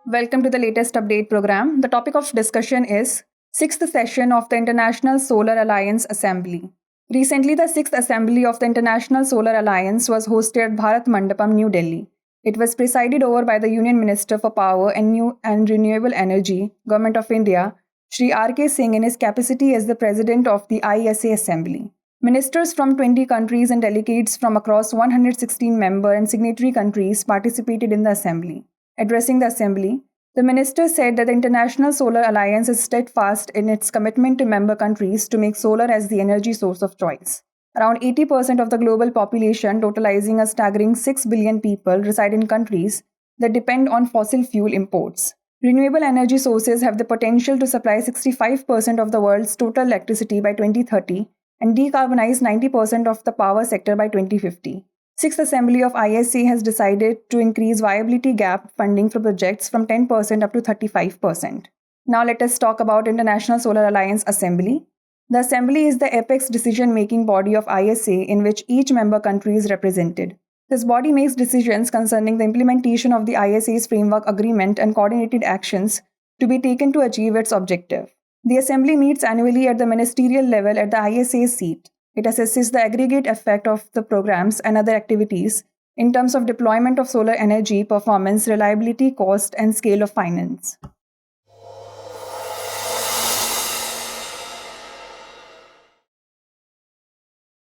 Welcome to the latest update program. The topic of discussion is 6th session of the International Solar Alliance Assembly. Recently, the 6th Assembly of the International Solar Alliance was hosted at Bharat Mandapam, New Delhi. It was presided over by the Union Minister for Power and New and Renewable Energy, Government of India, Shri Singh in his capacity as the President of the IAS Assembly. Ministers from 20 countries and delegates from across 116 member and signatory countries participated in the assembly. Addressing the assembly, the minister said that the International Solar Alliance is steadfast in its commitment to member countries to make solar as the energy source of choice. Around 80% of the global population, totalizing a staggering 6 billion people, reside in countries that depend on fossil fuel imports. Renewable energy sources have the potential to supply 65% of the world's total electricity by 2030 and decarbonize 90% of the power sector by 2050. 6th Assembly of ISA has decided to increase viability gap funding for projects from 10% up to 35%. Now let us talk about International Solar Alliance Assembly. The Assembly is the apex decision-making body of ISA in which each member country is represented. This body makes decisions concerning the implementation of the ISA's framework agreement and coordinated actions to be taken to achieve its objective. The Assembly meets annually at the ministerial level at the ISA's seat. It assesses the aggregate effect of the programs and other activities in terms of deployment of solar energy, performance, reliability, cost, and scale of finance.